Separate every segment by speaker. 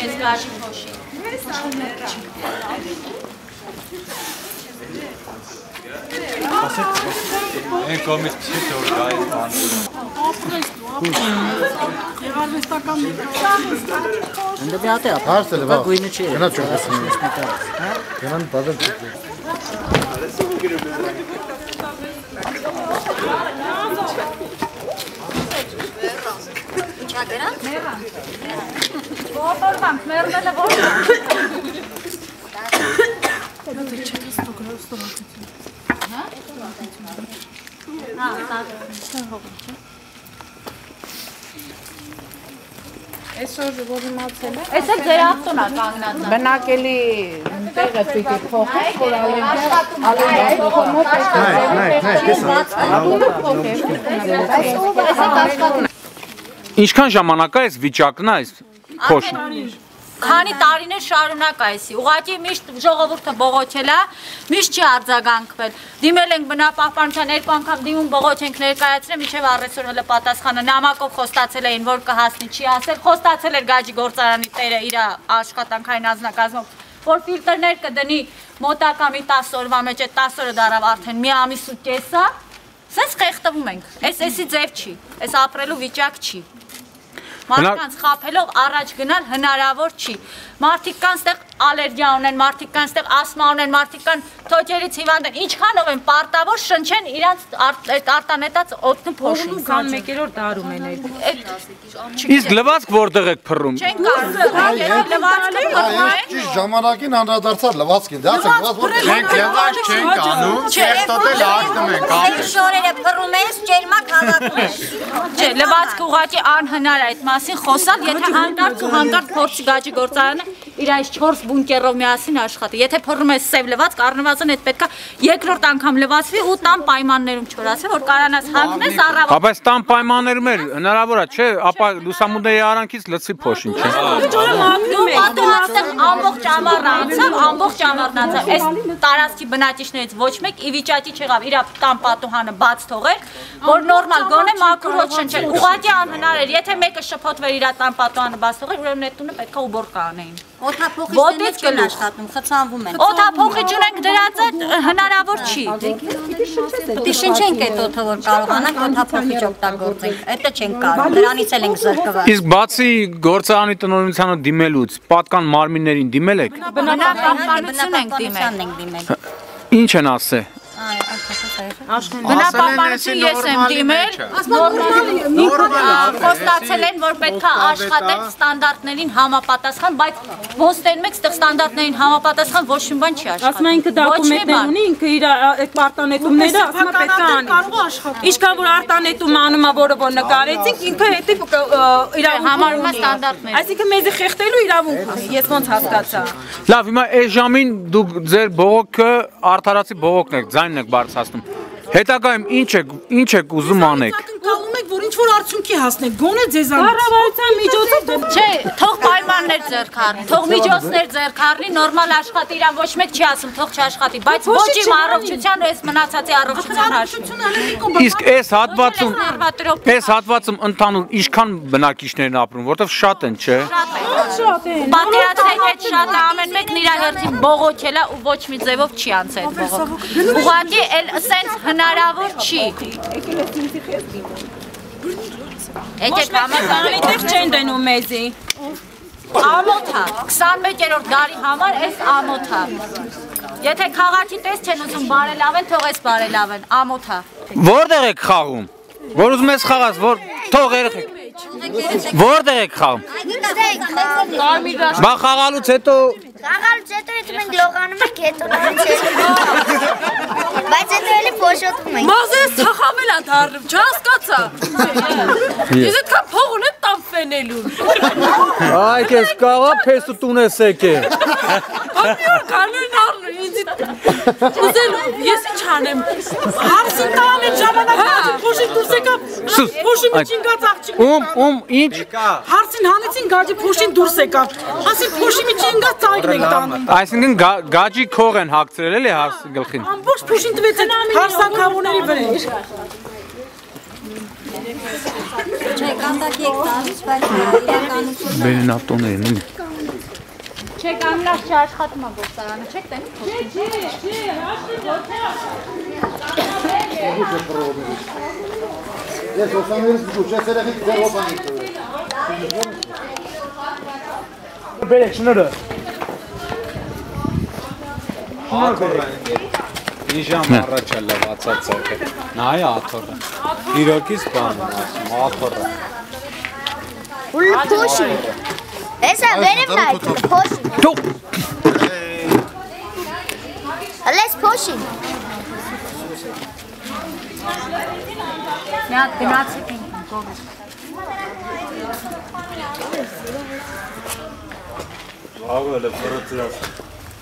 Speaker 1: այս գաչի փոշի։
Speaker 2: Այն կողմից չի թող գայ բան։
Speaker 3: Ընդ դեպի հարցը լավ գույնը չի։ Գնա չգասում։ Գնան բադը։
Speaker 1: Չագերա։ Որտորվանք մերնելը որ։
Speaker 4: Այսօր որ իմացել է։
Speaker 1: Այս էլ ձեր ավտոն է կանգնած։
Speaker 4: Բնակելի տեղը պիտի փոխեք, որ
Speaker 2: Ինչքան ժամանակ է այս վիճակն այս փոշն։
Speaker 1: Քանի տարիներ շարունակ այսի, ուղղակի միշտ ժողովուրդը բողոքել է, միշտ չի արձագանքվել։ Դիմել ենք բնապահպանության 2 անգամ դիմում բողոք ենք ներկայացրել, մինչև առեսօր հələ պատասխանը նամակով խոստացել էին, որ կհասնի, չի ասել, խոստացել էր Գաջի գործարանի տերը իր աշխատանքային անձնակազմով, որ ֆիլտրներ կդնի մոտակա մի 10 օրվա մեջ, այդ 10 օրը դարավ արդեն մի ամիս ու կես է, սենց խեղդվում ենք, էսի ձև չի, այս ապրելու վիճակ չի։ Մարդկանց խափելով առաջ գնալ հնարավոր չի։ Մարդիկ կան ստեղ ալերգիա ունեն, մարդիկ կան ստեղ ասմա ունեն, մարդիկ կան թոքերից հիվանդ են, ինչքանով են պարտավոր շնչեն իրանց արտանետած օդն փոշին։
Speaker 4: Կամ մեկերորդ դարում են այդ։
Speaker 2: Իսկ լվացք որտեղ եք փռում։
Speaker 1: Չեն կարող լվացքը փռնենք։
Speaker 3: Ճիշտ ժամանակին անդրադարձար լվացքին, դա
Speaker 2: Չենք լվաց չենք անում, չեղտոտել աշտում ենք։
Speaker 1: Շորերը փռում ես, ջերմակ հավաքում ես։ Չէ, լվացքը ուղղակի անհնար է այդ մասին խոսալ, եթե հանկարծ ու հանկարծ փորձի Գաջի գործարանը իր այս 4 բունկերով միասին աշխատի։ Եթե փռում ես սև լվացք, առնվազն այդ պետքա երկրորդ անգամ լվացվի ու տան պայմաններում չորացվի, որ կարանաս հանգնես առավոտ։
Speaker 2: Ապա այս տան պայմաններում էր հնարավոր է, չէ, ապա լուսամուտների արանքից լցի փոշին, չէ։
Speaker 1: Ամբողջ ամառը անցավ, ամբողջ ամառն անցավ։ Այս տարածքի բնակիչներից ոչ մեկ ի վիճակի չեղավ իր տան պատուհանը բաց թողել, որ նորմալ գոնե մաքուր հոտ շնչել։ Ուղղակի անհնար էր, եթե մեկը շփոթվեր իր տան պատուհանը բաց թողել, ուրեմն այդ տունը պետքա ուբորկա անեին։
Speaker 5: Օթափողիչներն չեն աշխատում, խցանվում են։
Speaker 1: Օթափողիչ ունենք դրածը հնարավոր չի։
Speaker 5: Դե շնչենք այդ օդը, որ կարողանանք օթափողիչ օգտագործենք։ Դա չենք կարող, դրանից էլ ենք զրկված։
Speaker 2: Իսկ բացի գործարանի տնօրինությանը դիմելուց, պատկան մարմիններին դիմել եք։
Speaker 1: Բնապահպանություն ենք դիմել։
Speaker 2: Ինչ են ասել։
Speaker 1: Բնապահպանություն ես եմ դիմել, խոստացել են, որ պետքա աշխատել ստանդարտներին համապատասխան, բայց ոնց տեն մեկ ստեղ ստանդարտներին համապատասխան ոչ մի բան չի աշխատում։
Speaker 4: Ասում ինքը դոկումենտներ ունի, ինքը իր այդ արտանետումները ասում պետք է անի։ Ինչքան որ արտանետում անում է, որը որ նկարեցինք, ինքը հետի իր
Speaker 1: համարում է ստանդարտներ։
Speaker 4: Այսինքն մեզի խեղդելու իրավունք ունի, ես ոնց հասկացա։
Speaker 2: Լավ, հիմա այս ժամին դուք ձեր բողոքը արդարացի բողոքն եք, ձայնն եք բարձրացնում։ Հետագայում ինչ եք ուզում անեք։
Speaker 6: Ակնկալում եք, որ ինչ-որ արդյունքի հասնեք, գոնե ձեզանից։
Speaker 4: Կառավարության միջոցով
Speaker 1: Չէ, թող պայմաններ ձեռք առնի, թող միջոցներ ձեռք առնի, նորմալ աշխատի, իրան ոչ մեկ չի ասում, թող չաշխատի, բայց ոչ իմ առողջության ու այս մնացածի առողջության հաշվին։
Speaker 2: Իսկ այս հատվածում ընդհանուր ինչքան բնակիչներ են ապրում, որովհետև շատ են, չէ։
Speaker 1: Պատկերացրեք այդ շատ ամեն մեկն իր հերթին բողոքել է ու ոչ մի ձևով չի անցել այդ բողոքը։ Ուղղակի էլ սենց հնարավոր չի։ Եկեք
Speaker 4: համակարգի տեղ չեն դնում մեզի։
Speaker 1: Ամոթ է, 21-րդ դարի համար այս ամոթ է։ Եթե քաղաքի պես չեն ուզում բարելավեն, թող այս բարելավեն, ամոթ է։
Speaker 2: Որտեղ եք խաղում։ Որ ուզում ես խաղաս, որ թող երեխեք։ Որտեղ եք խաղում։ Բա խաղալուց հետո
Speaker 7: Խաղալուց հետո մենք լողանում ենք հետո բայց հետո էլի փոշոտում ենք։
Speaker 4: Մազես թախավել է դառնում, չհասկացա։ Ես այդքան փող ունեմ տամ ֆենելուն։
Speaker 2: Այ քեզ կաղա փեսու տունես եկել։
Speaker 4: Ամիոր կանեն առնու ինձ ուզելու ես ինչ անեմ։ Հարսին տան այդ ժամանակը փոշի դուրս եկա։ Փոշի միջին գած աղջիկ։
Speaker 2: Ում ինչ։
Speaker 6: Հարսին հանեցին Գաջի փոշին դուրս եկա։ Ասի փոշի միջին գած ծաղիկն ենք տանում։
Speaker 2: Այսինքն Գաջի քող են հագցրել էլի հարս գլխին։
Speaker 6: Ամբողջ փոշին տվեց այդ հարսանքավորների վրա։
Speaker 5: Չէ, կանդակի եք տալիս, բայց իրականություն։
Speaker 2: Բերեն ավտոներին։
Speaker 1: Չեք ամնաշ չաշխատում է գործարանը, չեք տենի փոքրին։
Speaker 3: Ես ոսաներից գուշ, ես երեխից ձեր հոպանից
Speaker 2: Բերեք շնորը։ Իժամ առաջ է լվացած է։ Նայ աթորը։ Իրոքից բան ասում, աթորը։
Speaker 7: Փոշի։ Էսա վերև նայ, փոշի։
Speaker 2: Թող։
Speaker 7: Ալես փոշի։
Speaker 1: Նա գնացեք ինքն գորու։
Speaker 8: Աղելը փրծրած։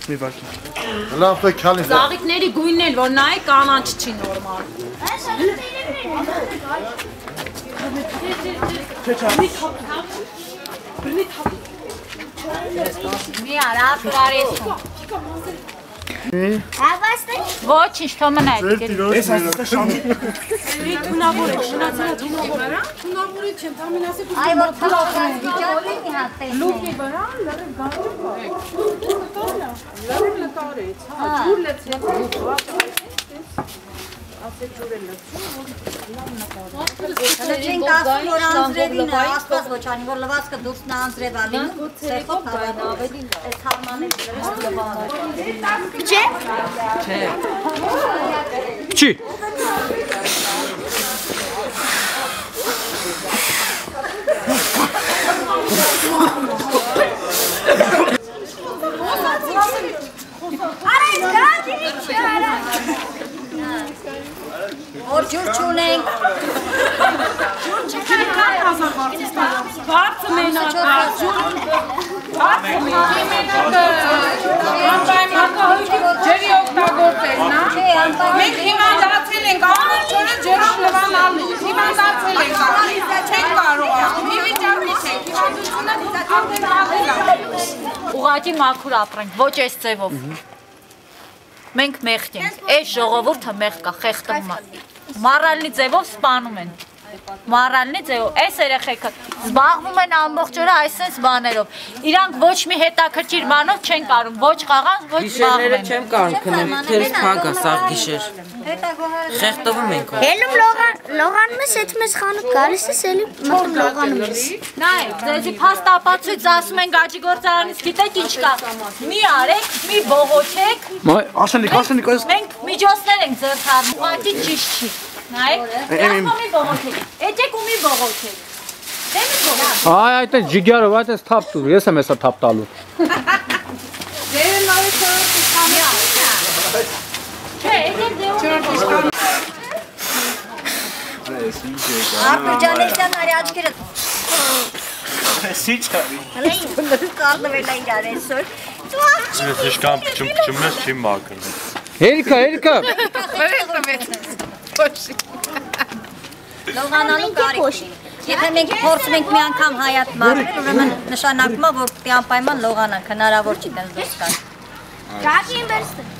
Speaker 2: Մի բաժի։
Speaker 3: լավ թե քալիս
Speaker 4: Ծաղիկների գույնն էլ որ նայ կանաչ չի նորմալ։
Speaker 1: Մի արա կարեսում։
Speaker 7: Հավաստը։
Speaker 1: Ոչինչ, թող մնա այդ գերի։
Speaker 6: Ես այստեղ շամի։ Թունավոր եք, շնացել է թունավոր։ Թունավորի չեմ, թամին ասեք ու
Speaker 5: Այ որ փոխած վիճակի մի հատ տեսնի։
Speaker 6: լուկի վրա լրիվ գանջը լրիվ նկարեց, հա, ջուր լեցրեց, ասեք ջուր էլ լցրեց,
Speaker 5: Հələ չենք ասում, որ անձրևին է, աստված ոչ անի, որ լվացքը դուրս նա անձրև ալին, սեխով հավանավելին, այս հարմանել
Speaker 7: Չէ։
Speaker 2: Չի։
Speaker 5: որ ջուր չունենք,
Speaker 4: Բարձը մենակ, ջերի օգտագործել, նա։ Մենք հիվանդացել ենք, ամենջորը ջերով լվանալու, հիվանդացել ենք, չենք կարող ասում, մի վիճակի չենք, հիվանդությունը
Speaker 1: Ուղղակի մաքուր ապրենք, ոչ այս ձևով։ Մենք մեղք ենք, այս ժողովուրդը մեղք կա, խեղդվում է։ Մառալնի ձևով սպանում են։ Մառալնի ձևով, այս երեխեքը զբաղվում են ամբողջ օրը այսպես բաներով։ Իրանք ոչ մի հետաքրքիր բանով չեն կարում, ոչ խաղան, ոչ զբաղվում են։
Speaker 9: Չեմ կարող քնել, թերս փագա, սաղ գիշեր։ Խեղդվում ենք։
Speaker 7: Հելում լողանում ես, հետ մեզ խանութ գալիս ես, էլի մտնում լողանում ես։
Speaker 1: Նայ, ձեզի փաստապացույց ասում են գաճի գործարանից, գիտեք ինչ կա։ Մի արեք, մի բողոքեք։
Speaker 2: Ասենիկ,
Speaker 1: Մենք միջոցներ ենք ձեռք առնում, ուղղակի ճիշտ չի։ Նայ, ասում մի բողոքեք։ Եկեք ու մի բողոքեք։ Դե մի բողոք։
Speaker 2: Այ այդպես ջիգյարով այդպես թափ տուր, ես եմ հեսա թափ տալու։
Speaker 4: Ձերը նորի
Speaker 1: Չէ, եկեք ձեով։
Speaker 5: Արտուջանեսյան արի աչքերը
Speaker 8: Սիչ արի։
Speaker 5: կարնվել է իրար այսօր։
Speaker 8: Ես իշկան փչում ես չի մակրն։
Speaker 2: Հերիքա։
Speaker 5: Լողանալու կարիք։ Եթե մենք փորձում ենք մի անգամ հայատ մաքրել, ուրեմն նշանակում է, որ պիտի անպայման լողանանք, հնարավոր չի դες դուրս գալ։
Speaker 7: Ճակին վերստը։